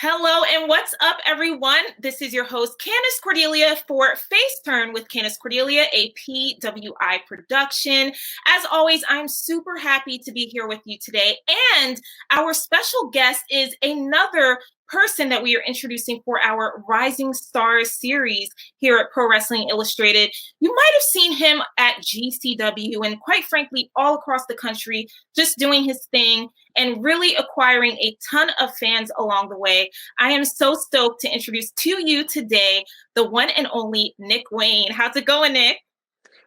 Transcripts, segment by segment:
Hello and what's up, everyone? This is your host, Candace Cordelia for FaceTurn with Candace Cordelia, a PWI production. As always, I'm super happy to be here with you today. And our special guest is another person that we are introducing for our Rising Stars series here at Pro Wrestling Illustrated. You might have seen him at GCW and quite frankly, all across the country, just doing his thing and really acquiring a ton of fans along the way. I am so stoked to introduce to you today the one and only Nick Wayne. How's it going, Nick?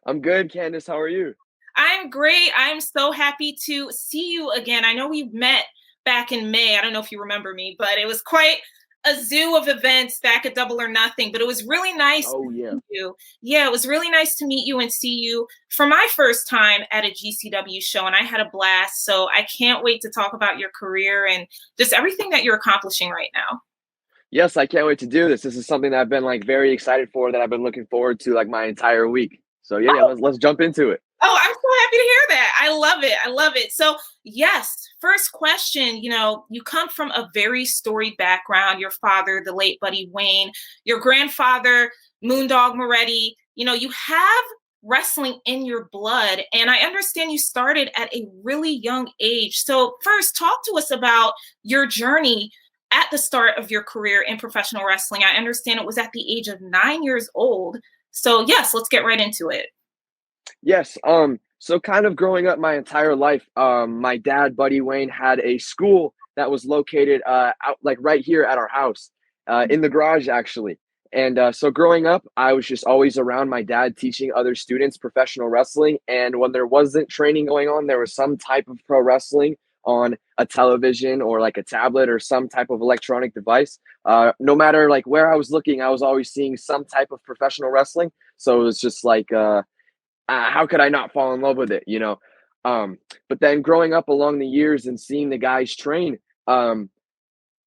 I'm good, Candace. How are you? I'm great. I'm so happy to see you again. I know we met back in May. I don't know if you remember me, but it was quite a zoo of events back at Double or Nothing, but it was really nice to meet you. Yeah, it was really nice to meet you and see you for my first time at a GCW show, and I had a blast. So I can't wait to talk about your career and just everything that you're accomplishing right now. Yes, I can't wait to do this. This is something that I've been very excited for, that I've been looking forward to my entire week. So let's jump into it. Oh, I'm so happy to hear that. I love it. I love it. So, yes, first question, you come from a very storied background. Your father, the late Buddy Wayne, your grandfather, Moondog Moretti, you have wrestling in your blood. And I understand you started at a really young age. So first, talk to us about your journey at the start of your career in professional wrestling. I understand it was at the age of 9 years old. So yes, let's get right into it. Yes. So kind of growing up my entire life, my dad, Buddy Wayne, had a school that was located out right here at our house, in the garage actually. And so growing up, I was just always around my dad teaching other students professional wrestling. And when there wasn't training going on, there was some type of pro wrestling on a television or a tablet or some type of electronic device. No matter where I was looking, I was always seeing some type of professional wrestling. So it was just how could I not fall in love with it, But then growing up along the years and seeing the guys train, when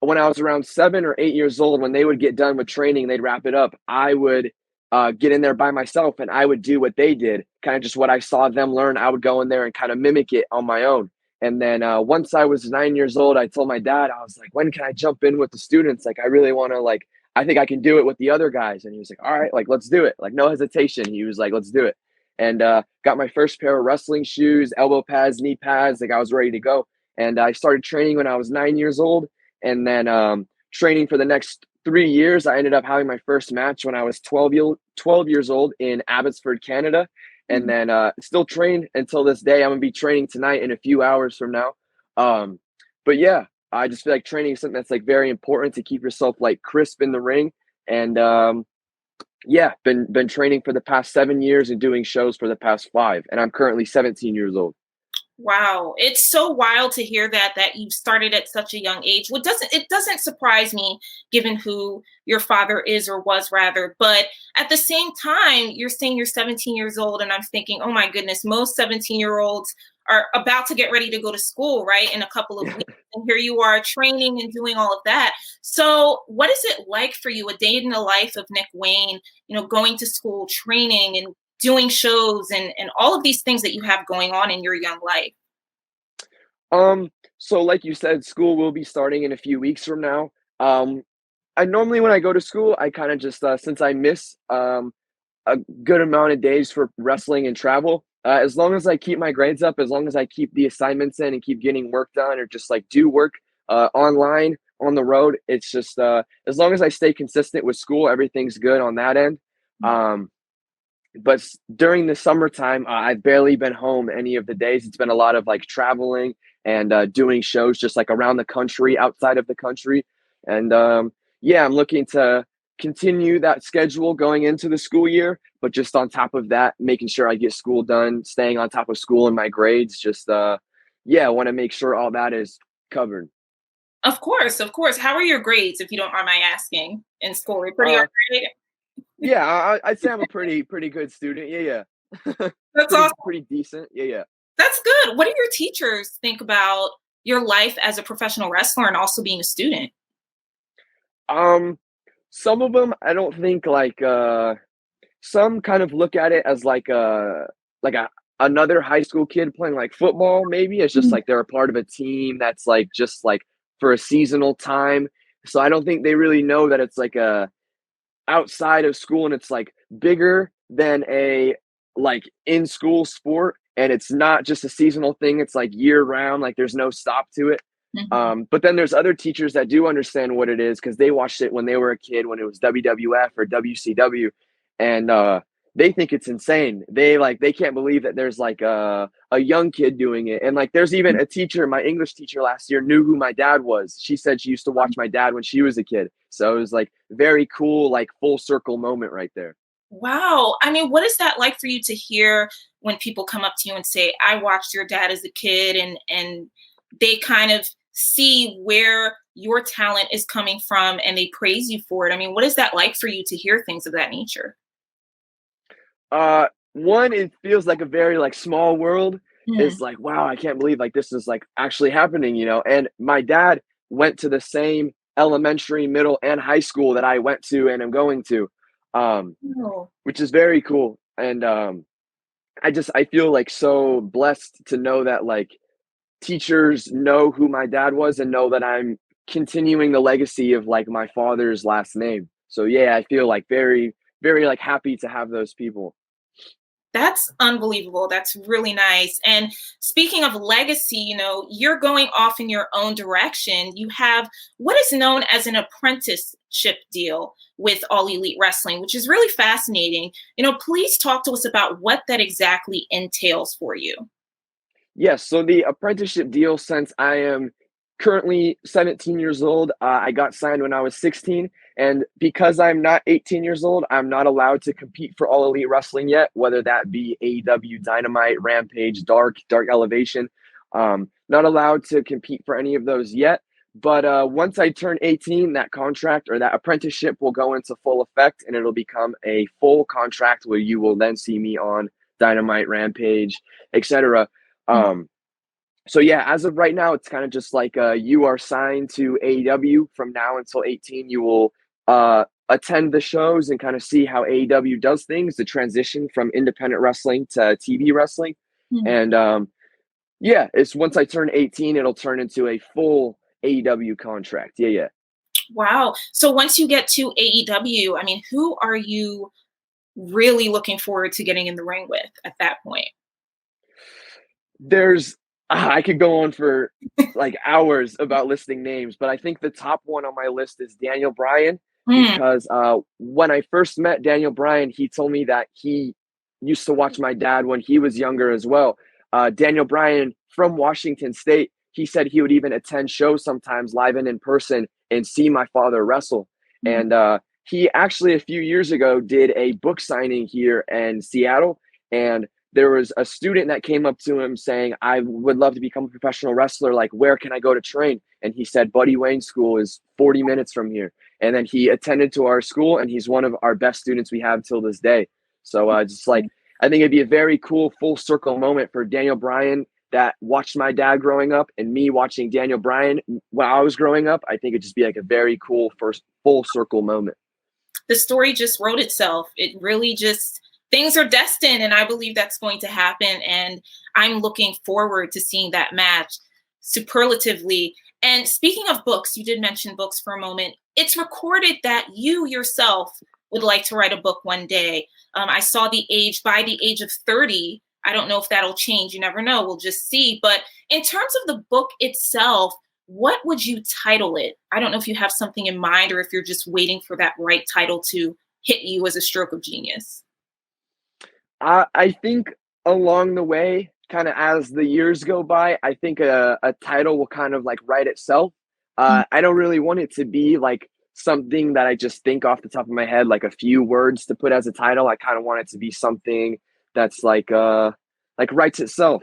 I was around 7 or 8 years old, when they would get done with training, they'd wrap it up, I would get in there by myself and I would do what they did, kind of just what I saw them learn. I would go in there and kind of mimic it on my own. And then once I was 9 years old, I told my dad, I was like, when can I jump in with the students? I really want to, I think I can do it with the other guys. And he was like, all right, let's do it. No hesitation. He was like, let's do it. And got my first pair of wrestling shoes, elbow pads, knee pads. I was ready to go. And I started training when I was 9 years old. And then training for the next 3 years, I ended up having my first match when I was 12 years old in Abbotsford, Canada. And then still trained until this day. I'm going to be training tonight in a few hours from now. But yeah, I just feel like training is something that's very important to keep yourself crisp in the ring. And yeah, been training for the past 7 years and doing shows for the past 5. And I'm currently 17 years old. Wow. It's so wild to hear that you started at such a young age. It doesn't surprise me given who your father is or was rather, but at the same time, you're saying you're 17 years old and I'm thinking, oh my goodness, most 17-year-olds are about to get ready to go to school, right? In a couple of weeks. And here you are training and doing all of that. So what is it like for you, a day in the life of Nick Wayne, going to school, training and doing shows and all of these things that you have going on in your young life? So like you said, school will be starting in a few weeks from now. I normally, when I go to school, I kind of just, since I miss a good amount of days for wrestling and travel, as long as I keep my grades up, as long as I keep the assignments in and keep getting work done or just do work online on the road, it's just as long as I stay consistent with school, everything's good on that end. But during the summertime, I've barely been home any of the days. It's been a lot of traveling and doing shows just around the country, outside of the country. And yeah, I'm looking to continue that schedule going into the school year, but just on top of that, making sure I get school done, staying on top of school and my grades. Just yeah, I want to make sure all that is covered. Of course, of course. How are your grades, if you don't mind my asking, in school? Are you pretty all right? Yeah, I'd say I'm a pretty good student. Yeah. That's awesome. Pretty decent. Yeah. That's good. What do your teachers think about your life as a professional wrestler and also being a student? Some of them, I don't think some kind of look at it as another high school kid playing football. Maybe it's just they're a part of a team that's just for a seasonal time. So I don't think they really know that it's like a outside of school and it's like bigger than a like in school sport, and it's not just a seasonal thing, it's like year round, like there's no stop to it. Mhm. But then there's other teachers that do understand what it is because they watched it when they were a kid when it was WWF or WCW, and they think it's insane. They can't believe that there's like a young kid doing it, and like there's even a teacher. My English teacher last year knew who my dad was. She said she used to watch my dad when she was a kid. So it was like very cool, like full circle moment right there. Wow. I mean, what is that like for you to hear when people come up to you and say, "I watched your dad as a kid," and they kind of see where your talent is coming from and they praise you for it? I mean, what is that like for you to hear things of that nature? One, it feels like a very like small world. Mm. It's like, wow, I can't believe like this is like actually happening, you know. And my dad went to the same elementary, middle, and high school that I went to and am going to, Oh, which is very cool. And I feel like so blessed to know that like teachers know who my dad was and know that I'm continuing the legacy of like my father's last name. So yeah, I feel like very, very like happy to have those people. that's unbelievable. That's really nice. And speaking of legacy, you're going off in your own direction. You have what is known as an apprenticeship deal with All Elite Wrestling, which is really fascinating. Please talk to us about what that exactly entails for you. Yes, so the apprenticeship deal, since I am currently 17 years old, I got signed when I was 16. And because I'm not 18 years old, I'm not allowed to compete for All Elite Wrestling yet, whether that be AEW, Dynamite, Rampage, Dark Elevation. Not allowed to compete for any of those yet. But once I turn 18, that contract or that apprenticeship will go into full effect and it'll become a full contract where you will then see me on Dynamite, Rampage, etc. Mm. Um, so yeah, as of right now, it's kind of just like you are signed to AEW from now until 18. You will attend the shows and kind of see how AEW does things, the transition from independent wrestling to TV wrestling. Mm. And yeah, it's once I turn 18, it'll turn into a full AEW contract. Yeah, yeah. Wow. So once you get to AEW, I mean, who are you really looking forward to getting in the ring with at that point? There's I could go on for like hours about listing names, but I think the top one on my list is Daniel Bryan Mm. because when I first met Daniel Bryan, he told me that he used to watch my dad when he was younger as well. Daniel Bryan from Washington State, he said he would even attend shows sometimes live and in person and see my father wrestle. Mm. And he actually a few years ago did a book signing here in Seattle, and there was a student that came up to him saying, I would love to become a professional wrestler. Like, where can I go to train? And he said, Buddy Wayne School is 40 minutes from here. And then he attended to our school, and he's one of our best students we have till this day. So just like, I think it'd be a very cool full circle moment for Daniel Bryan that watched my dad growing up and me watching Daniel Bryan when I was growing up. I think it'd just be like a very cool first full circle moment. The story just wrote itself. It really just, things are destined, and I believe that's going to happen. And I'm looking forward to seeing that match superlatively. And speaking of books, you did mention books for a moment. It's recorded that you yourself would like to write a book one day. I saw by the age of 30. I don't know if that'll change. You never know. We'll just see. But in terms of the book itself, what would you title it? I don't know if you have something in mind or if you're just waiting for that right title to hit you as a stroke of genius. I think along the way, kind of as the years go by, I think a title will kind of like write itself. Mm. I don't really want it to be like something that I just think off the top of my head, like a few words to put as a title. I kind of want it to be something that's like writes itself,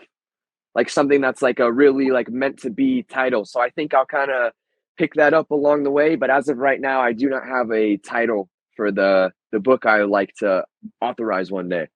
like something that's like a really like meant to be title. So I think I'll kind of pick that up along the way. But as of right now, I do not have a title for the book I like to authorize one day.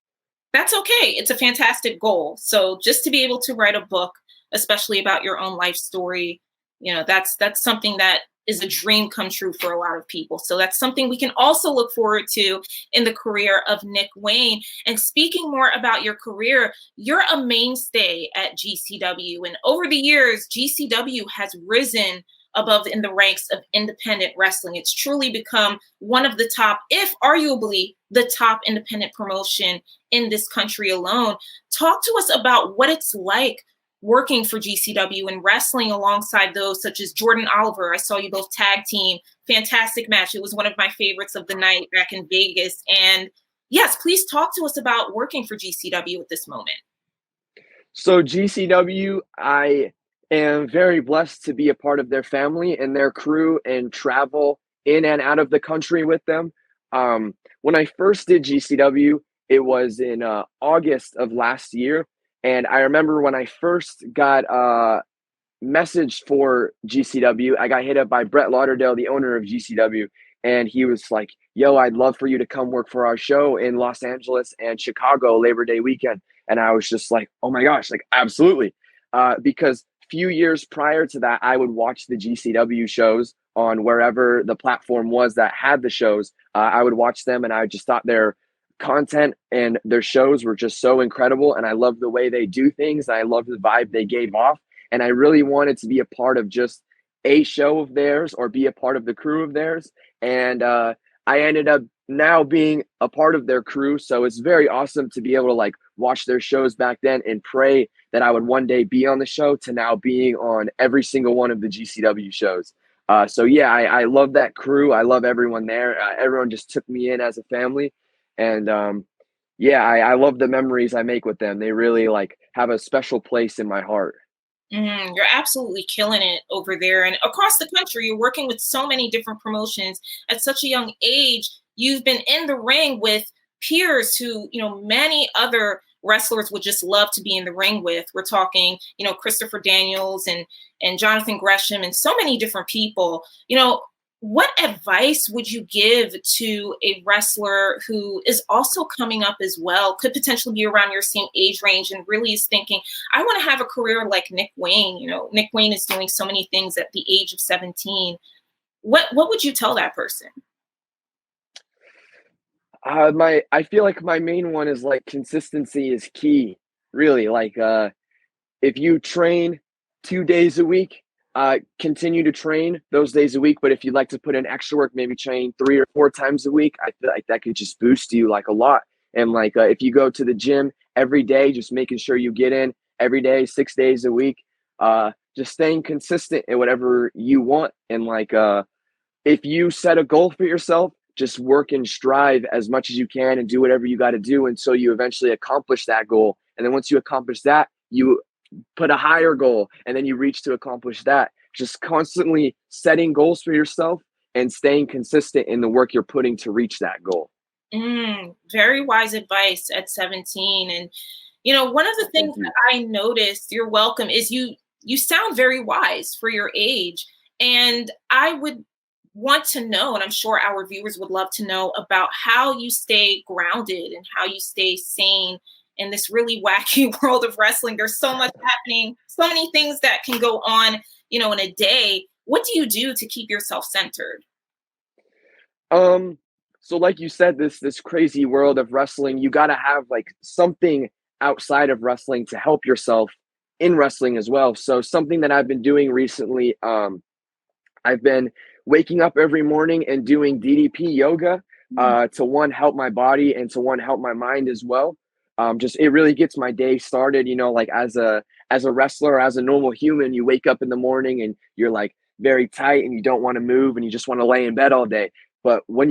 That's okay. It's a fantastic goal. So just to be able to write a book, especially about your own life story, that's something that is a dream come true for a lot of people. So that's something we can also look forward to in the career of Nick Wayne. And speaking more about your career, you're a mainstay at GCW. And over the years, GCW has risen above in the ranks of independent wrestling. It's truly become one of the top, if arguably the top independent promotion in this country alone. Talk to us about what it's like working for GCW and wrestling alongside those such as Jordan Oliver. I saw you both tag team. Fantastic match. It was one of my favorites of the night back in Vegas. And yes, please talk to us about working for GCW at this moment. So GCW, I am very blessed to be a part of their family and their crew and travel in and out of the country with them. When I first did GCW, it was in August of last year. And I remember when I first got messaged for GCW, I got hit up by Brett Lauderdale, the owner of GCW. And he was like, yo, I'd love for you to come work for our show in Los Angeles and Chicago Labor Day weekend. And I was just like, oh my gosh, like absolutely. Because few years prior to that, I would watch the GCW shows on wherever the platform was that had the shows. I would watch them and I just thought their content and their shows were just so incredible. And I loved the way they do things. I loved the vibe they gave off. And I really wanted to be a part of just a show of theirs or be a part of the crew of theirs. And I ended up now being a part of their crew. So it's very awesome to be able to like watch their shows back then and pray that I would one day be on the show to now being on every single one of the GCW shows. So yeah, I love that crew. I love everyone there. Everyone just took me in as a family. And yeah, I love the memories I make with them. They really like have a special place in my heart. You're absolutely killing it over there and across the country. You're working with so many different promotions at such a young age. You've been in the ring with peers who, many other wrestlers would just love to be in the ring with. We're talking, Christopher Daniels and Jonathan Gresham and so many different people. What advice would you give to a wrestler who is also coming up as well, could potentially be around your same age range and really is thinking, I want to have a career like Nick Wayne. Nick Wayne is doing so many things at the age of 17. What would you tell that person? I feel like my main one is like consistency is key, really. Like if you train 2 days a week, continue to train those days a week. But if you'd like to put in extra work, maybe train 3 or 4 times a week, I feel like that could just boost you like a lot. And like if you go to the gym every day, just making sure you get in every day, 6 days a week, just staying consistent in whatever you want. And like if you set a goal for yourself, just work and strive as much as you can and do whatever you got to do until you eventually accomplish that goal. And then once you accomplish that, you put a higher goal and then you reach to accomplish that. Just constantly setting goals for yourself and staying consistent in the work you're putting to reach that goal. Very wise advice at 17. And, one of the things that I noticed, you're welcome, is you sound very wise for your age. And I would want to know, and I'm sure our viewers would love to know, about how you stay grounded and how you stay sane in this really wacky world of wrestling. There's so much happening, so many things that can go on, in a day. What do you do to keep yourself centered? So like you said, this crazy world of wrestling, you got to have like something outside of wrestling to help yourself in wrestling as well. So something that I've been doing recently, I've been waking up every morning and doing DDP yoga to one, help my body and to one, help my mind as well. Just it really gets my day started, like as a wrestler, as a normal human, you wake up in the morning and you're like very tight and you don't want to move and you just want to lay in bed all day. But when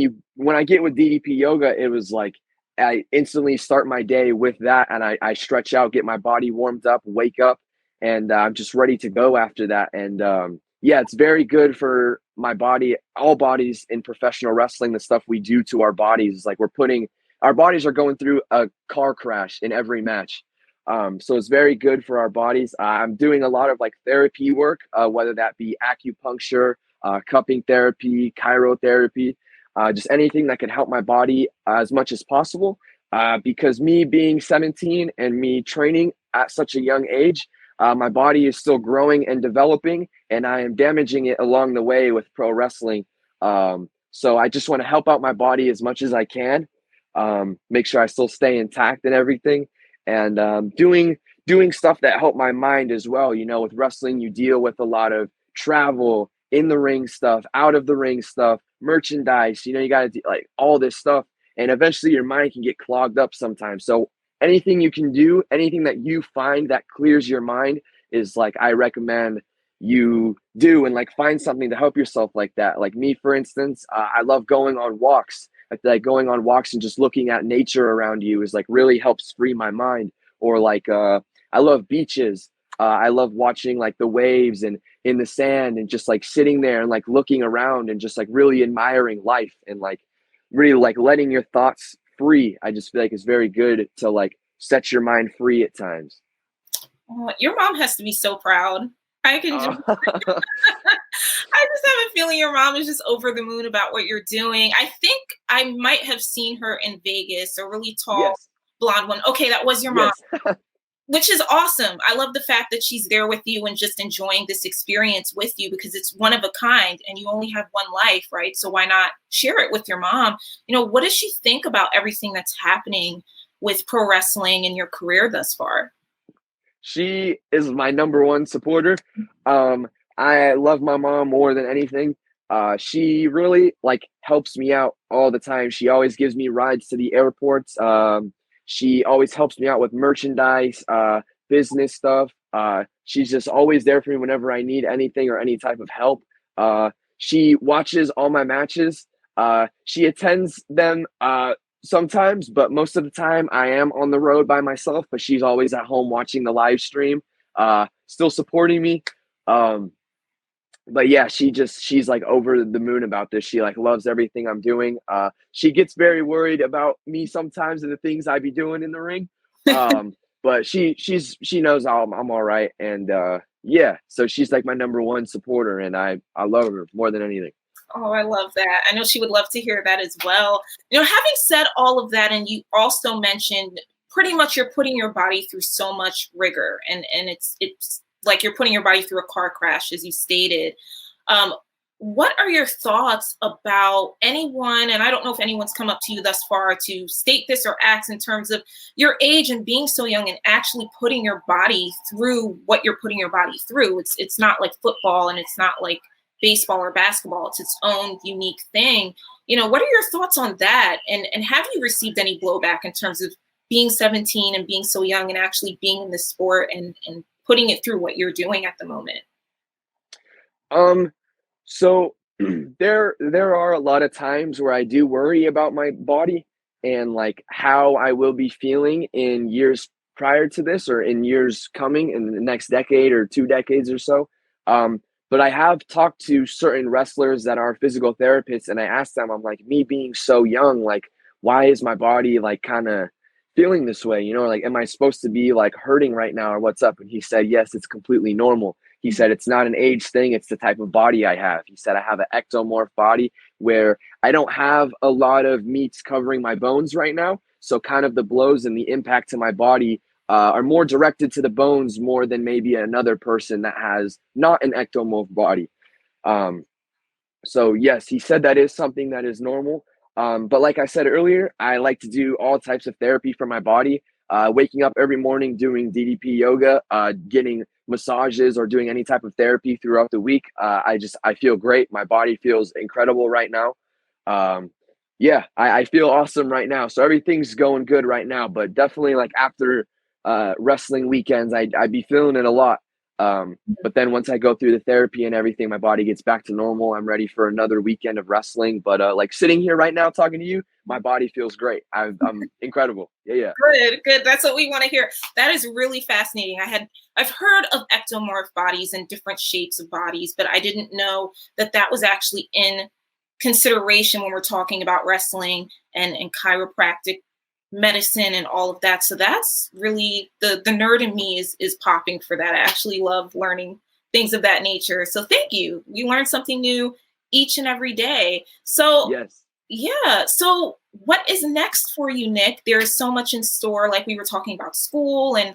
I get with DDP yoga, it was like I instantly start my day with that and I stretch out, get my body warmed up, wake up, and I'm just ready to go after that. And yeah, it's very good for my body, all bodies in professional wrestling. The stuff we do to our bodies is like our bodies are going through a car crash in every match. So it's very good for our bodies. I'm doing a lot of like therapy work, whether that be acupuncture, cupping therapy, chirotherapy, just anything that can help my body as much as possible. Because me being 17 and me training at such a young age, my body is still growing and developing, and I am damaging it along the way with pro wrestling. So I just want to help out my body as much as I can, make sure I still stay intact and everything, and doing stuff that help my mind as well. With wrestling, you deal with a lot of travel in the ring stuff, out of the ring stuff, merchandise. You know, you got to do like all this stuff, and eventually your mind can get clogged up sometimes. So anything you can do, anything that you find that clears your mind is like I recommend you do, and like find something to help yourself like that. Like me, for instance, I love going on walks. I feel like going on walks and just looking at nature around you is like really helps free my mind. Or like I love beaches. I love watching like the waves and in the sand and just like sitting there and like looking around and just like really admiring life and like really like letting your thoughts free. I just feel like it's very good to like set your mind free at times. Oh, your mom has to be so proud. I can just Oh, I just have a feeling your mom is just over the moon about what you're doing. I think I might have seen her in Vegas, a really tall yes, blonde one. Okay, that was your mom, yes. which is awesome. I love the fact that she's there with you and just enjoying this experience with you because it's one of a kind and you only have one life, right? So why not share it with your mom? What does she think about everything that's happening with pro wrestling and your career thus far? She is my number one supporter. Um, I love my mom more than anything. She really like helps me out all the time. She always gives me rides to the airports. She always helps me out with merchandise, business stuff. She's just always there for me whenever I need anything or any type of help. She watches all my matches. She attends them sometimes, but most of the time I am on the road by myself, but she's always at home watching the live stream, still supporting me. Um, but yeah, she's like over the moon about this. She like loves everything I'm doing. She gets very worried about me sometimes and the things I be doing in the ring. Um, but she knows I'm all right. And yeah, so she's like my number one supporter, and I love her more than anything. Oh, I love that. I know she would love to hear that as well. Having said all of that, and you also mentioned pretty much you're putting your body through so much rigor, and it's like you're putting your body through a car crash, as you stated. Um, what are your thoughts about anyone? And I don't know if anyone's come up to you thus far to state this or ask in terms of your age and being so young and actually putting your body through what you're putting your body through. It's not like football and it's not like baseball or basketball. It's its own unique thing. What are your thoughts on that? And have you received any blowback in terms of being 17 and being so young and actually being in the sport and putting it through what you're doing at the moment? Um, so there are a lot of times where I do worry about my body and like how I will be feeling in years prior to this or in years coming in the next decade or 2 decades or so. But I have talked to certain wrestlers that are physical therapists, and I asked them, I'm like, me being so young, like, why is my body like kind of feeling this way? Like, am I supposed to be like hurting right now or what's up? And he said, yes, it's completely normal. He said, it's not an age thing. It's the type of body I have. He said, I have an ectomorph body where I don't have a lot of meats covering my bones right now. So kind of the blows and the impact to my body are more directed to the bones more than maybe another person that has not an ectomorph body. Um, so yes, he said that is something that is normal. But like I said earlier, I like to do all types of therapy for my body. Waking up every morning, doing DDP yoga, getting massages, or doing any type of therapy throughout the week. I feel great. My body feels incredible right now. Um, yeah, I feel awesome right now. So everything's going good right now. But definitely, like after wrestling weekends, I'd be feeling it a lot. But then once I go through the therapy and everything, my body gets back to normal. I'm ready for another weekend of wrestling. But like sitting here right now talking to you, my body feels great. I'm incredible. Yeah, yeah. Good, good. That's what we want to hear. That is really fascinating. I've heard of ectomorph bodies and different shapes of bodies, but I didn't know that that was actually in consideration when we're talking about wrestling and chiropractic medicine and all of that. So that's really the nerd in me is popping for that. I actually love learning things of that nature. So thank you. You learn something new each and every day. So Yes. yeah. So what is next for you, Nick? There's so much in store. Like we were talking about school and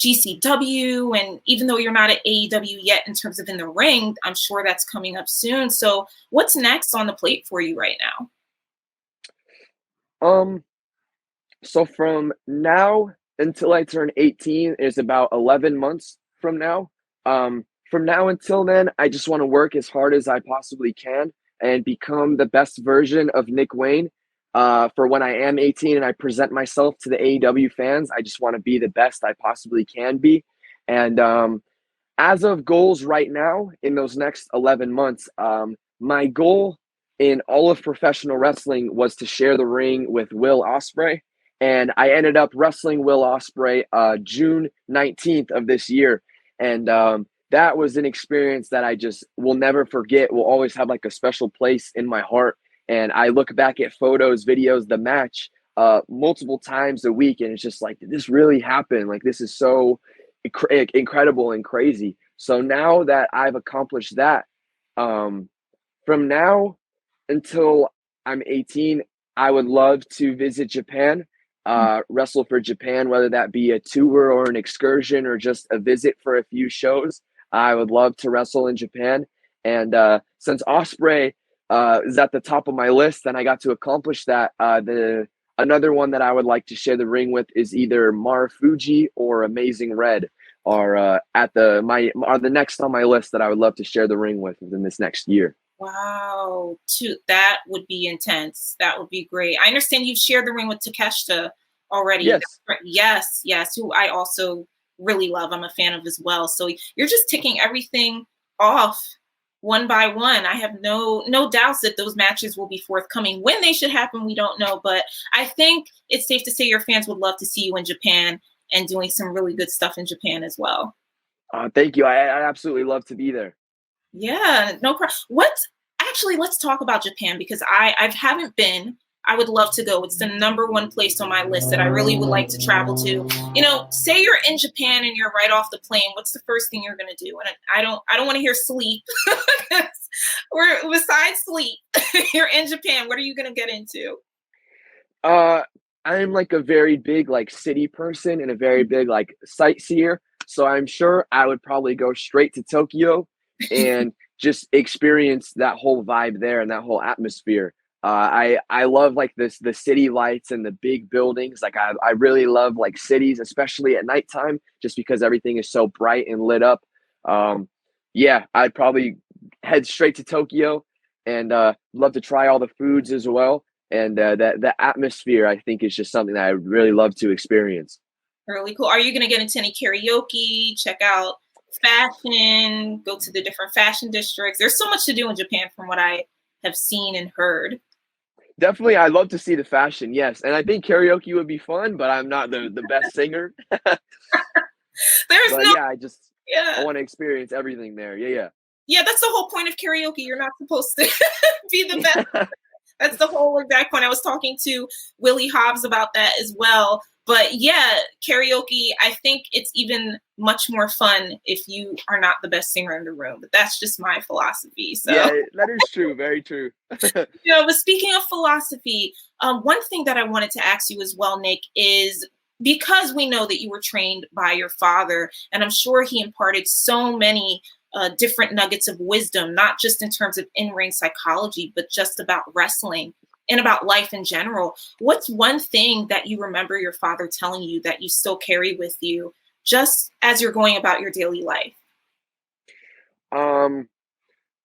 GCW, and even though you're not at AEW yet in terms of in the ring, I'm sure that's coming up soon. So what's next on the plate for you right now? Um, so from now until I turn 18 is about 11 months from now. from now until then, I just want to work as hard as I possibly can and become the best version of Nick Wayne. For when I am 18 and I present myself to the AEW fans, I just want to be the best I possibly can be. And as of goals right now, in those next 11 months, my goal in all of professional wrestling was to share the ring with Will Ospreay. And I ended up wrestling Will Ospreay June 19th of this year. And that was an experience that I just will never forget, will always have like a special place in my heart. And I look back at photos, videos, the match multiple times a week, and it's just like, did this really happen? Like, this is so incredible and crazy. So now that I've accomplished that, from now until I'm 18, I would love to visit Japan, wrestle for Japan, whether that be a tour or an excursion or just a visit for a few shows. I would love to wrestle in Japan. And since Ospreay is at the top of my list and I got to accomplish that, another one that I would like to share the ring with is either Marufuji or Amazing Red are the next on my list that I would love to share the ring with within this next year. Wow, that would be intense. That would be great. I understand you've shared the ring with Takeshita already. Yes. Yes, who I also really love. I'm a fan of as well. So you're just ticking everything off one by one. I have no doubts that those matches will be forthcoming. When they should happen, we don't know. But I think it's safe to say your fans would love to see you in Japan and doing some really good stuff in Japan as well. Thank you. I absolutely love to be there. Yeah, no problem. Let's talk about Japan, because I haven't been. I would love to go. It's the number one place on my list that I really would like to travel to. You know, say you're in Japan and you're right off the plane. What's the first thing you're going to do? And I don't want to hear sleep. Besides sleep, you're in Japan. What are you going to get into? I'm like a very big like city person and a very big like sightseer. So I'm sure I would probably go straight to Tokyo and just experience that whole vibe there and that whole atmosphere. I love like the city lights and the big buildings. Like I really love like cities, especially at nighttime, just because everything is so bright and lit up. Yeah, I'd probably head straight to Tokyo and love to try all the foods as well. And that atmosphere, I think, is just something that I would really love to experience. Really cool. Are you going to get into any karaoke, check out fashion, go to the different fashion districts? There's so much to do in Japan from what I have seen and heard. Definitely, I'd love to see the fashion, yes. And I think karaoke would be fun, but I'm not the best singer. I want to experience everything there. Yeah. Yeah, that's the whole point of karaoke. You're not supposed to be the best. That's the whole exact point. I was talking to Willie Hobbs about that as well. But yeah, karaoke, I think it's even much more fun if you are not the best singer in the room. But that's just my philosophy. So. Yeah, that is true. Very true. But speaking of philosophy, one thing that I wanted to ask you as well, Nick, is because we know that you were trained by your father, and I'm sure he imparted so many different nuggets of wisdom, not just in terms of in-ring psychology, but just about wrestling and about life in general. What's one thing that you remember your father telling you that you still carry with you just as you're going about your daily life?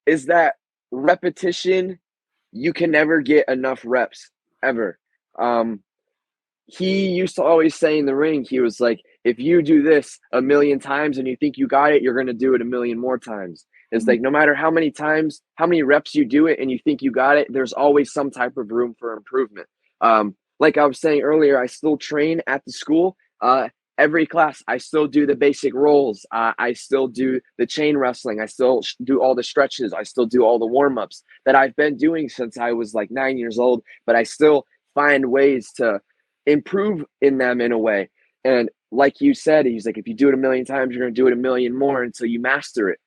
Is that repetition, you can never get enough reps, ever. He used to always say in the ring, he was like, if you do this a million times and you think you got it, you're going to do it a million more times. It's like, no matter how many times, how many reps you do it and you think you got it, there's always some type of room for improvement. Like I was saying earlier, I still train at the school. Every class, I still do the basic rolls. I still do the chain wrestling. I still do all the stretches. I still do all the warm-ups that I've been doing since I was like 9 years old, but I still find ways to improve in them in a way. And like you said, he's like, if you do it a million times, you're going to do it a million more until you master it.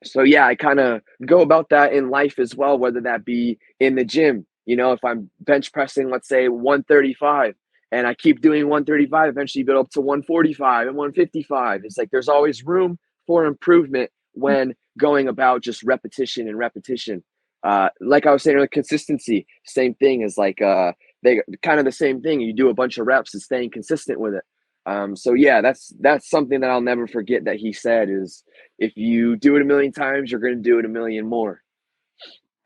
So yeah, I kind of go about that in life as well, whether that be in the gym. You know, if I'm bench pressing, let's say 135, and I keep doing 135, eventually you build up to 145 and 155. It's like there's always room for improvement when going about just repetition and repetition. Like I was saying earlier, consistency, same thing is like they kind of the same thing. You do a bunch of reps and staying consistent with it. So yeah, that's something that I'll never forget that he said is if you do it a million times, you're going to do it a million more.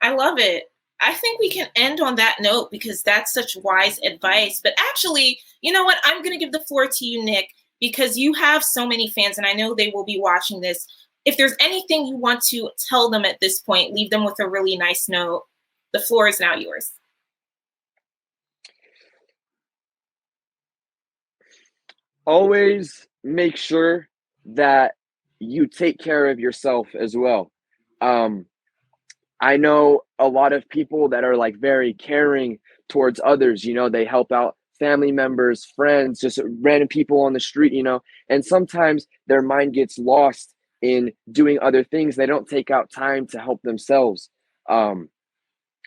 I love it. I think we can end on that note because that's such wise advice. But actually, you know what? I'm going to give the floor to you, Nick, because you have so many fans and I know they will be watching this. If there's anything you want to tell them at this point, leave them with a really nice note. The floor is now yours. Always make sure that you take care of yourself as well. Um, I know a lot of people that are like very caring towards others, they help out family members, friends, just random people on the street, and sometimes their mind gets lost in doing other things. They don't take out time to help themselves. Um,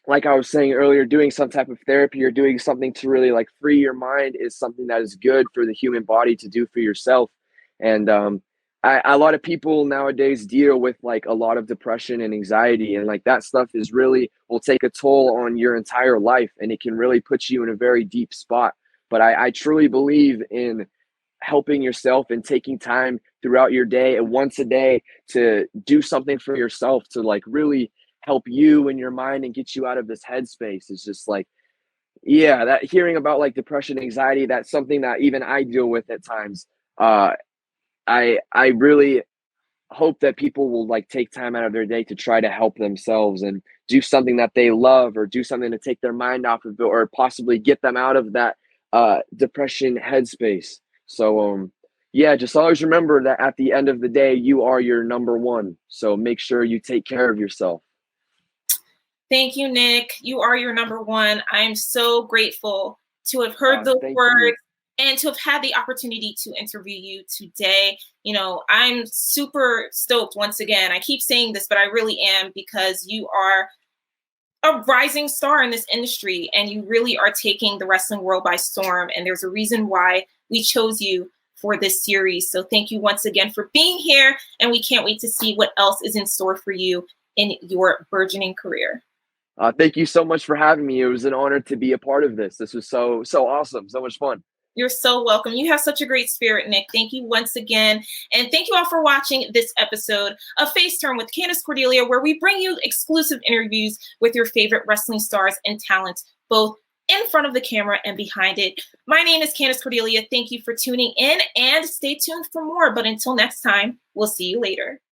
like I was saying earlier, doing some type of therapy or doing something to really like free your mind is something that is good for the human body to do for yourself. And a lot of people nowadays deal with like a lot of depression and anxiety, and like that stuff is really will take a toll on your entire life, and it can really put you in a very deep spot. But I truly believe in helping yourself and taking time throughout your day and once a day to do something for yourself to like really help you and your mind and get you out of this headspace is just like, yeah, that hearing about like depression, anxiety, that's something that even I deal with at times. uh I really hope that people will like take time out of their day to try to help themselves and do something that they love or do something to take their mind off of it or possibly get them out of that depression headspace. So yeah, just always remember that at the end of the day you are your number one, so make sure you take care of yourself. Thank you, Nick. You are your number one. I'm so grateful to have heard those Thank you. words and to have had the opportunity to interview you today. I'm super stoked once again. I keep saying this, but I really am because you are a rising star in this industry and you really are taking the wrestling world by storm. And there's a reason why we chose you for this series. So thank you once again for being here. And we can't wait to see what else is in store for you in your burgeoning career. Thank you so much for having me. It was an honor to be a part of this. This was so awesome, so much fun. You're so welcome. You have such a great spirit, Nick. Thank you once again. And thank you all for watching this episode of FaceTurn with Candace Cordelia, where we bring you exclusive interviews with your favorite wrestling stars and talents, both in front of the camera and behind it. My name is Candace Cordelia. Thank you for tuning in and stay tuned for more. But until next time, we'll see you later.